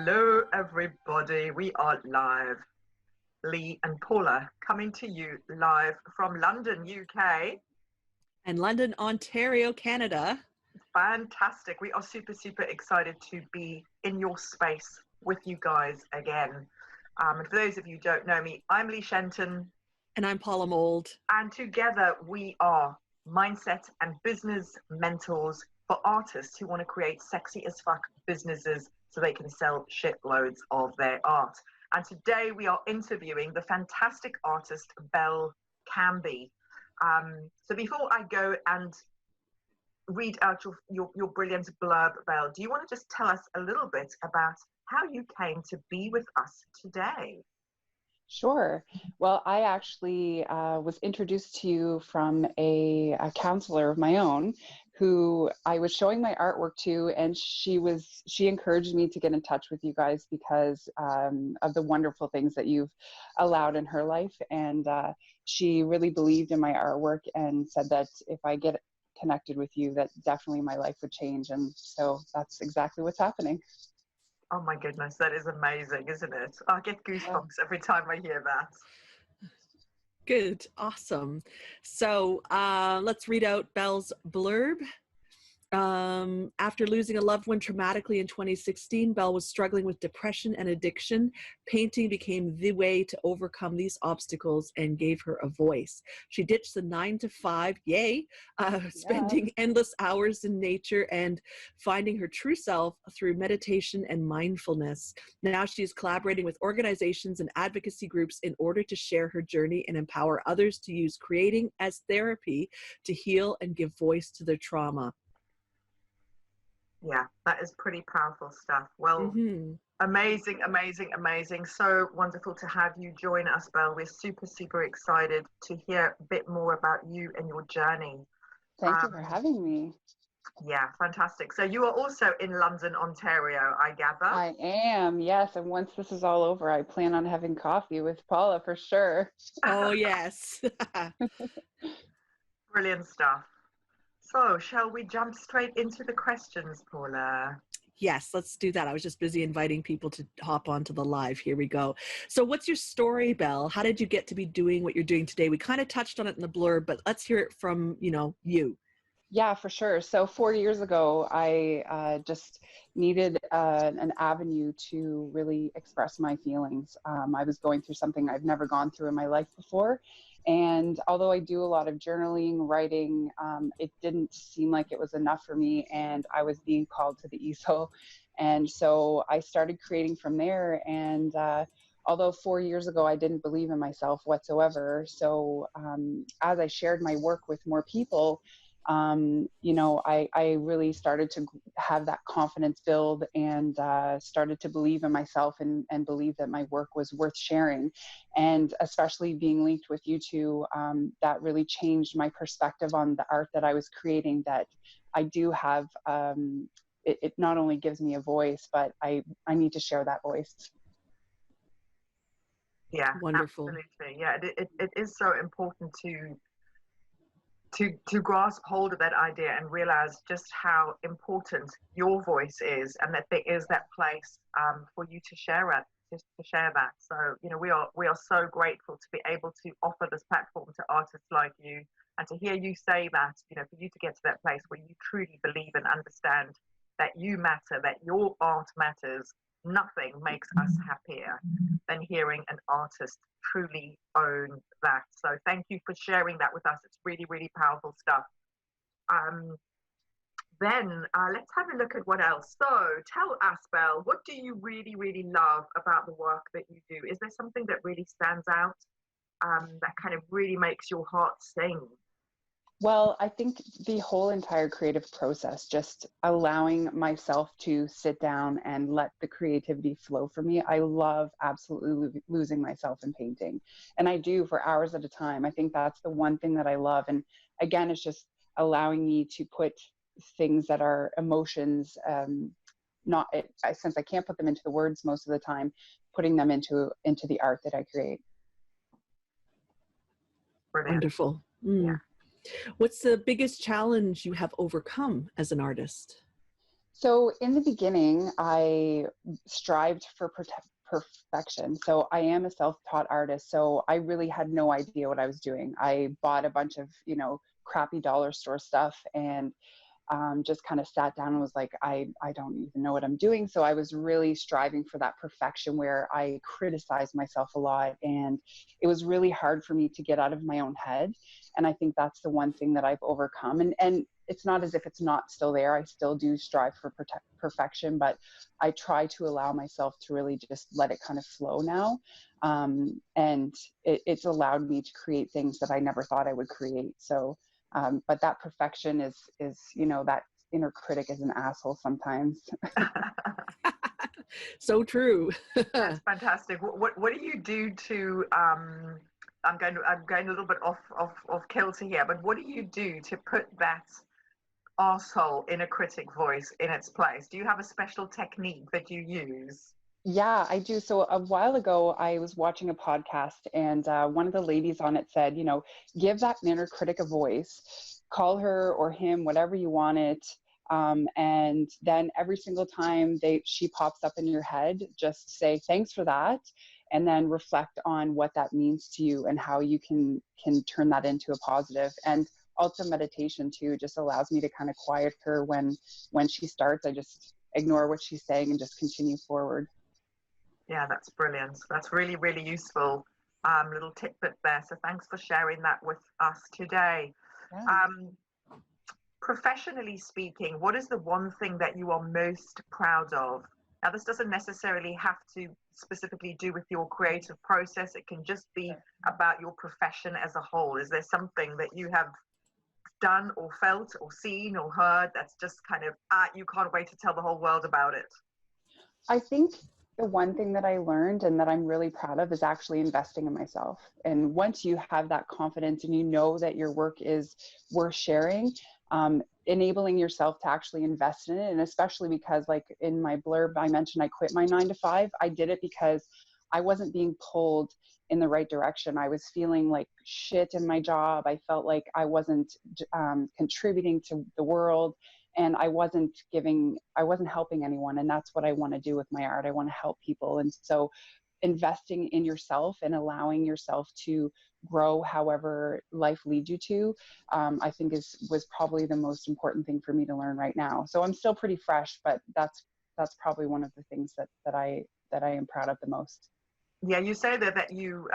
Hello, everybody. We are live. Leigh and Paula coming to you live from London, UK. And London, Ontario, Canada. Fantastic. We are super excited to be in your space with you guys again. And for those of you who don't know me, I'm Leigh Shenton. And I'm Paula Mould. And together we are mindset and business mentors for artists who want to create sexy as fuck businesses so they can sell shitloads of their art. And today we are interviewing the fantastic artist Belle. So before I go and read out your brilliant blurb, Belle, do you want to just tell us a little bit about how you came to be with us today? Sure. Well, I actually was introduced to you from a counselor of my own who I was showing my artwork to, and she encouraged me to get in touch with you guys because of the wonderful things that you've allowed in her life. And she really believed in my artwork and said that if I get connected with you, that definitely my life would change. And so that's exactly what's happening. Oh my goodness, that is amazing, isn't it? I get goosebumps every time I hear that. Good, awesome. So let's read out Belle's blurb. After losing a loved one traumatically in 2016, Belle was struggling with depression and addiction. Painting became the way to overcome these obstacles and gave her a voice. She ditched the 9-to-5, spending endless hours in nature and finding her true self through meditation and mindfulness. Now she is collaborating with organizations and advocacy groups in order to share her journey and empower others to use creating as therapy to heal and give voice to their trauma. Yeah, that is pretty powerful stuff. Well, amazing. So wonderful to have you join us, Belle. We're super excited to hear a bit more about you and your journey. Thank you for having me. Yeah, fantastic. So you are also in London, Ontario, I gather. I am, yes. And once this is all over, I plan on having coffee with Paula for sure. Oh, yes. Brilliant stuff. So, shall we jump straight into the questions, Paula? Yes, let's do that. I was just busy inviting people to hop onto the live. Here we go. So what's your story, Belle? How did you get to be doing what you're doing today? We kind of touched on it in the blurb, but let's hear it from, you. Yeah, for sure. So 4 years ago, I just needed an avenue to really express my feelings. I was going through something I've never gone through in my life before. And although I do a lot of journaling, writing, it didn't seem like it was enough for me. And I was being called to the easel. And so I started creating from there. And although 4 years ago, I didn't believe in myself whatsoever. So as I shared my work with more people, I really started to have that confidence build and started to believe in myself and believe that my work was worth sharing. And especially being linked with you two, that really changed my perspective on the art that I was creating, that I do have, it not only gives me a voice, but I need to share that voice. Yeah, wonderful. Absolutely. Yeah, it is so important to grasp hold of that idea and realize just how important your voice is, and that there is that place for you to share it, to share that. So we are so grateful to be able to offer this platform to artists like you, and to hear you say that, for you to get to that place where you truly believe and understand that you matter, that your art matters. Nothing makes us happier than hearing an artist truly own that. So thank you for sharing that with us. It's really powerful stuff. Then let's have a look at what else. So tell us, Belle, what do you really love about the work that you do? Is there something that really stands out, that kind of really makes your heart sing? Well, I think the whole entire creative process, just allowing myself to sit down and let the creativity flow for me. I love absolutely losing myself in painting. And I do for hours at a time. I think that's the one thing that I love. And again, it's just allowing me to put things that are emotions, since I can't put them into the words most of the time, putting them into the art that I create. Brilliant. Wonderful. Yeah. What's the biggest challenge you have overcome as an artist? So in the beginning, I strived for perfection. So I am a self-taught artist. So I really had no idea what I was doing. I bought a bunch of, crappy dollar store stuff and just kind of sat down and was like, I don't even know what I'm doing. So I was really striving for that perfection where I criticized myself a lot. And it was really hard for me to get out of my own head. And I think that's the one thing that I've overcome. And it's not as if it's not still there. I still do strive for perfection, but I try to allow myself to really just let it kind of flow now. And it's allowed me to create things that I never thought I would create. So but that perfection is, that inner critic is an asshole sometimes. So true. That's fantastic. What do you do to I'm going a little bit off kilter here, but what do you do to put that arsehole inner critic voice in its place? Do you have a special technique that you use? Yeah, I do. So a while ago, I was watching a podcast and one of the ladies on it said, give that inner critic a voice, call her or him, whatever you want it. And then every single time she pops up in your head, just say, thanks for that. And then reflect on what that means to you and how you can turn that into a positive. And also meditation too, just allows me to kind of quiet her when she starts. I just ignore what she's saying and just continue forward. Yeah, that's brilliant. That's really, really useful little tidbit there. So thanks for sharing that with us today. Yeah. Professionally speaking, what is the one thing that you are most proud of? Now, this doesn't necessarily have to specifically do with your creative process. It can just be about your profession as a whole. Is there something that you have done or felt or seen or heard that's just kind of, you can't wait to tell the whole world about it? I think the one thing that I learned and that I'm really proud of is actually investing in myself. And once you have that confidence and you know that your work is worth sharing, enabling yourself to actually invest in it. And especially because, like in my blurb, I mentioned I quit my 9-to-5. I did it because I wasn't being pulled in the right direction. I was feeling like shit in my job. I felt like I wasn't contributing to the world. And I wasn't helping anyone. And that's what I want to do with my art. I want to help people. And so investing in yourself and allowing yourself to grow however life leads you to, I think was probably the most important thing for me to learn right now. So I'm still pretty fresh, but that's probably one of the things that I am proud of the most. Yeah, you say that you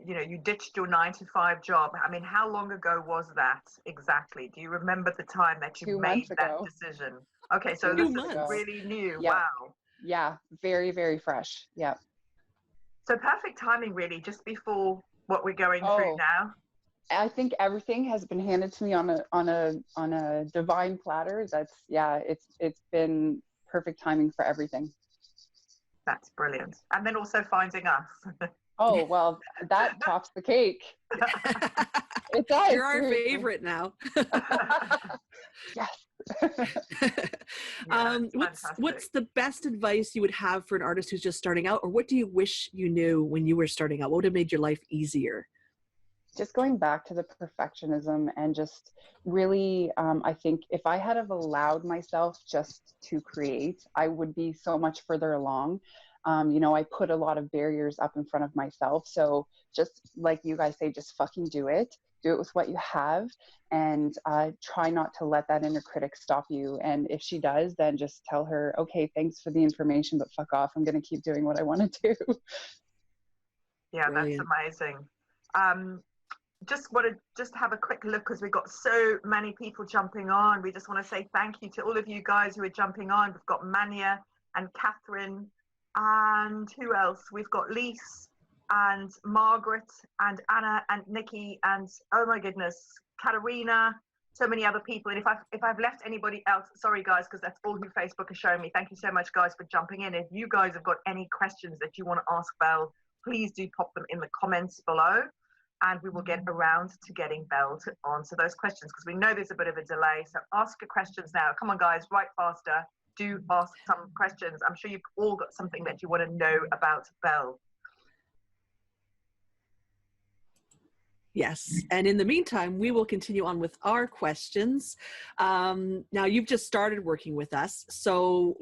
you ditched your 9-to-5 job. I mean, how long ago was that exactly? Do you remember the time that you made that decision? Okay, so this is really new. Yeah. Wow. Yeah, very, very fresh. Yeah. So perfect timing, really, just before what we're going through now. I think everything has been handed to me on a divine platter. It's been perfect timing for everything. That's brilliant. And then also finding us. Oh, well, that tops the cake. It does. You're our favorite now. Yes. What's the best advice you would have for an artist who's just starting out, or what do you wish you knew when you were starting out? What would have made your life easier? Just going back to the perfectionism and just really, I think if I had have allowed myself just to create, I would be so much further along. I put a lot of barriers up in front of myself. So just like you guys say, just fucking do it with what you have, and try not to let that inner critic stop you. And if she does, then just tell her, okay, thanks for the information, but fuck off. I'm going to keep doing what I want to do. Yeah, brilliant. That's amazing. Just want to have a quick look because we've got so many people jumping on. We just want to say thank you to all of you guys who are jumping on. We've got Mania and Catherine, and who else? We've got Lise and Margaret and Anna and Nikki and, oh my goodness, Katerina, so many other people. And if I've left anybody else, sorry guys, because that's all who Facebook is showing me. Thank you so much, guys, for jumping in. If you guys have got any questions that you want to ask Belle, please do pop them in the comments below, and we will get around to getting Belle to answer those questions, because we know there's a bit of a delay. So ask your questions now. Come on, guys, write faster. Do ask some questions. I'm sure you've all got something that you want to know about Belle. Yes. And in the meantime, we will continue on with our questions. Now, you've just started working with us, so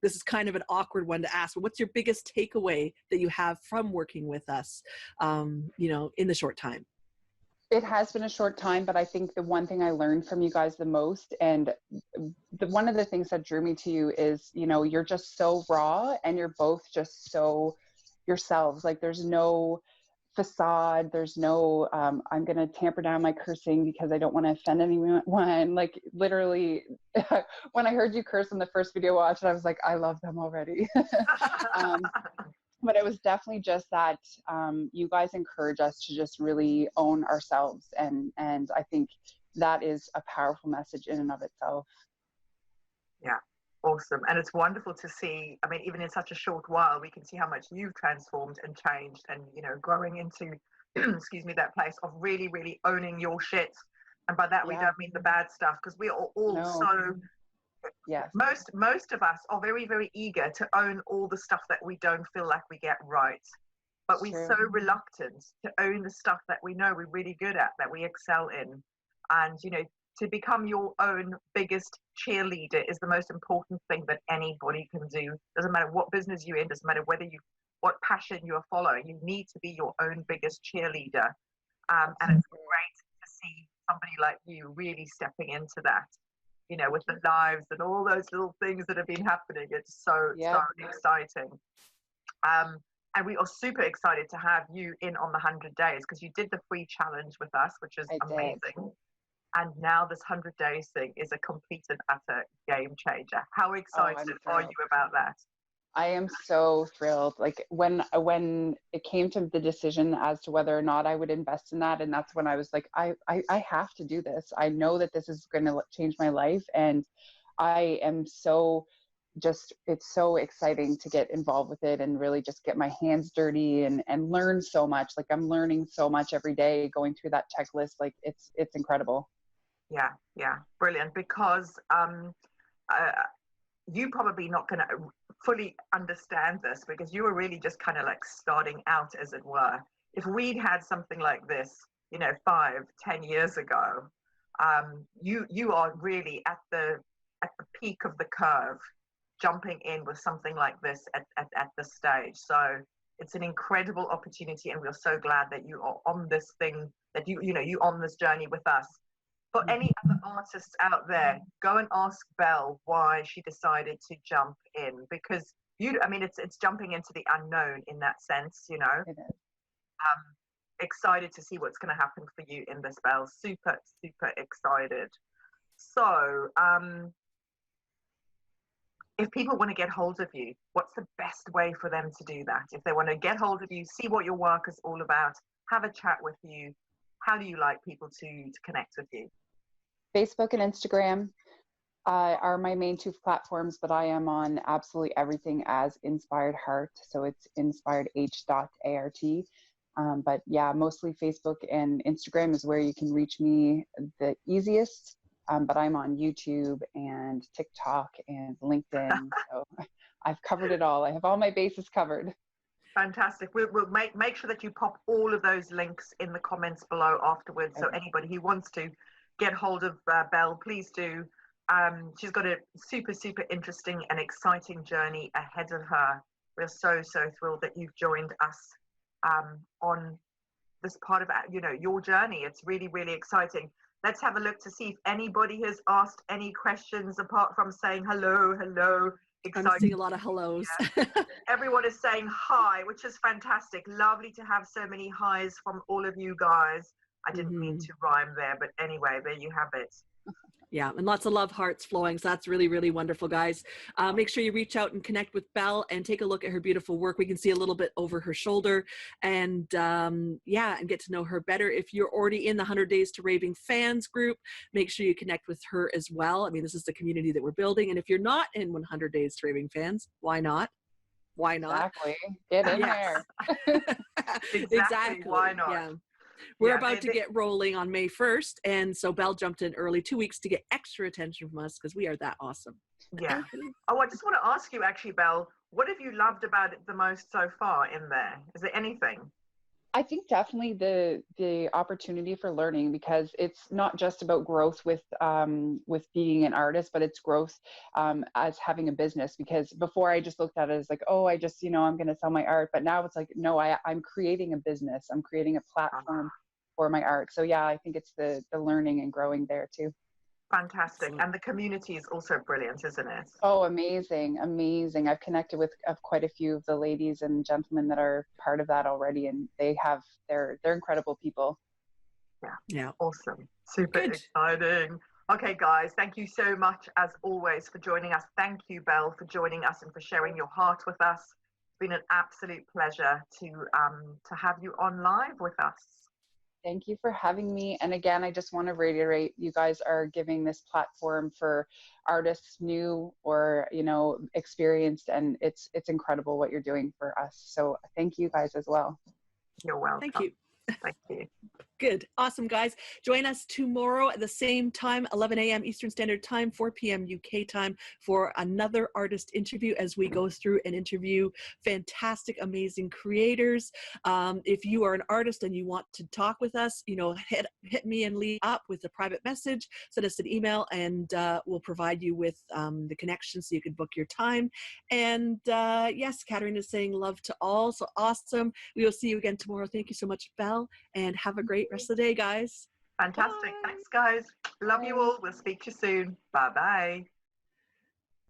this is kind of an awkward one to ask. But what's your biggest takeaway that you have from working with us, in the short time? It has been a short time, but I think the one thing I learned from you guys the most, and one of the things that drew me to you is, you're just so raw and you're both just so yourselves. Like there's no facade, there's no I'm gonna tamper down my cursing because I don't want to offend anyone. Like literally when I heard you curse in the first video watch, I was like, I love them already. But it was definitely just that you guys encourage us to just really own ourselves, and I think that is a powerful message in and of itself. Yeah. Awesome. And it's wonderful to see, I mean, even in such a short while, we can see how much you've transformed and changed and, growing into, excuse me, that place of really, really owning your shit. And by that, we don't mean the bad stuff, because we are all so, most of us are very, very eager to own all the stuff that we don't feel like we get right. But we're so reluctant to own the stuff that we know we're really good at, that we excel in. And, to become your own biggest cheerleader is the most important thing that anybody can do. Doesn't matter what business you're in, doesn't matter what passion you're following, you need to be your own biggest cheerleader. And it's great to see somebody like you really stepping into that, with the lives and all those little things that have been happening. It's so exciting. And we are super excited to have you in on the 100 days, because you did the free challenge with us, which is amazing. And now this 100 days thing is a complete and utter game changer. How excited are you about that? I am so thrilled. Like when it came to the decision as to whether or not I would invest in that, and that's when I was like, I have to do this. I know that this is going to change my life, and I am so it's so exciting to get involved with it and really just get my hands dirty and learn so much. Like I'm learning so much every day going through that checklist. Like it's incredible. Yeah, brilliant. Because you probably not going to fully understand this, because you were really just kind of like starting out, as it were. If we'd had something like this, 5-10 years ago, you are really at the peak of the curve, jumping in with something like this at this stage. So it's an incredible opportunity, and we're so glad that you are on this thing, that you on this journey with us. For any other artists out there, go and ask Belle why she decided to jump in, because it's jumping into the unknown in that sense, It is. Excited to see what's going to happen for you in this, Belle. Super, super excited. So, if people want to get hold of you, what's the best way for them to do that? If they want to get hold of you, see what your work is all about, have a chat with you, how do you like people to connect with you? Facebook and Instagram are my main two platforms, but I am on absolutely everything as Inspired Heart. So it's inspiredh.art. But yeah, mostly Facebook and Instagram is where you can reach me the easiest. But I'm on YouTube and TikTok and LinkedIn. So I've covered it all. I have all my bases covered. Fantastic. We'll make sure that you pop all of those links in the comments below afterwards. So anybody who wants to get hold of Belle, please do. She's got a super, super interesting and exciting journey ahead of her. We're so, so thrilled that you've joined us on this part of your journey. It's really, really exciting. Let's have a look to see if anybody has asked any questions apart from saying hello. Exciting. I'm seeing a lot of hellos. Yeah. Everyone is saying hi, which is fantastic. Lovely to have so many highs from all of you guys. I didn't mean to rhyme there, but anyway, there you have it. Yeah, and lots of love hearts flowing. So that's really, really wonderful, guys. Make sure you reach out and connect with Belle and take a look at her beautiful work. We can see a little bit over her shoulder, and and get to know her better. If you're already in the 100 Days to Raving fans group, make sure you connect with her as well. I mean, this is the community that we're building. And if you're not in 100 Days to Raving fans, why not? Why not? Exactly. Get in there. Exactly. Why not? Yeah. We're about to get rolling on May 1st. And so Belle jumped in early, 2 weeks to get extra attention from us because we are that awesome. Yeah. Oh, I just want to ask you actually, Belle, what have you loved about it the most so far in there? Is there anything? I think definitely the opportunity for learning, because it's not just about growth with being an artist, but it's growth as having a business. Because before I just looked at it as like, oh, I just, I'm going to sell my art. But now it's like, no, I'm creating a business. I'm creating a platform for my art. So yeah, I think it's the learning and growing there too. Fantastic. And the community is also brilliant, isn't it? Oh, amazing. Amazing. I've connected with quite a few of the ladies and gentlemen that are part of that already, and they're incredible people. Yeah. Awesome. Super exciting. Okay, guys, thank you so much as always for joining us. Thank you, Belle, for joining us and for sharing your heart with us. It's been an absolute pleasure to have you on live with us. Thank you for having me. And again, I just want to reiterate, you guys are giving this platform for artists new or, experienced, and it's incredible what you're doing for us. So thank you guys as well. You're welcome. Thank you. Thank you. Good. Awesome, guys. Join us tomorrow at the same time, 11 a.m. Eastern Standard Time, 4 p.m. UK time, for another artist interview as we go through and interview fantastic, amazing creators. If you are an artist and you want to talk with us, hit me and Leigh up with a private message, send us an email, and we'll provide you with the connection so you can book your time. And yes, Katerina is saying love to all. So awesome. We will see you again tomorrow. Thank you so much, Belle, and have a great rest of the day, guys. Fantastic. Bye. Thanks, guys. Love you all. We'll speak to you soon. Bye-bye.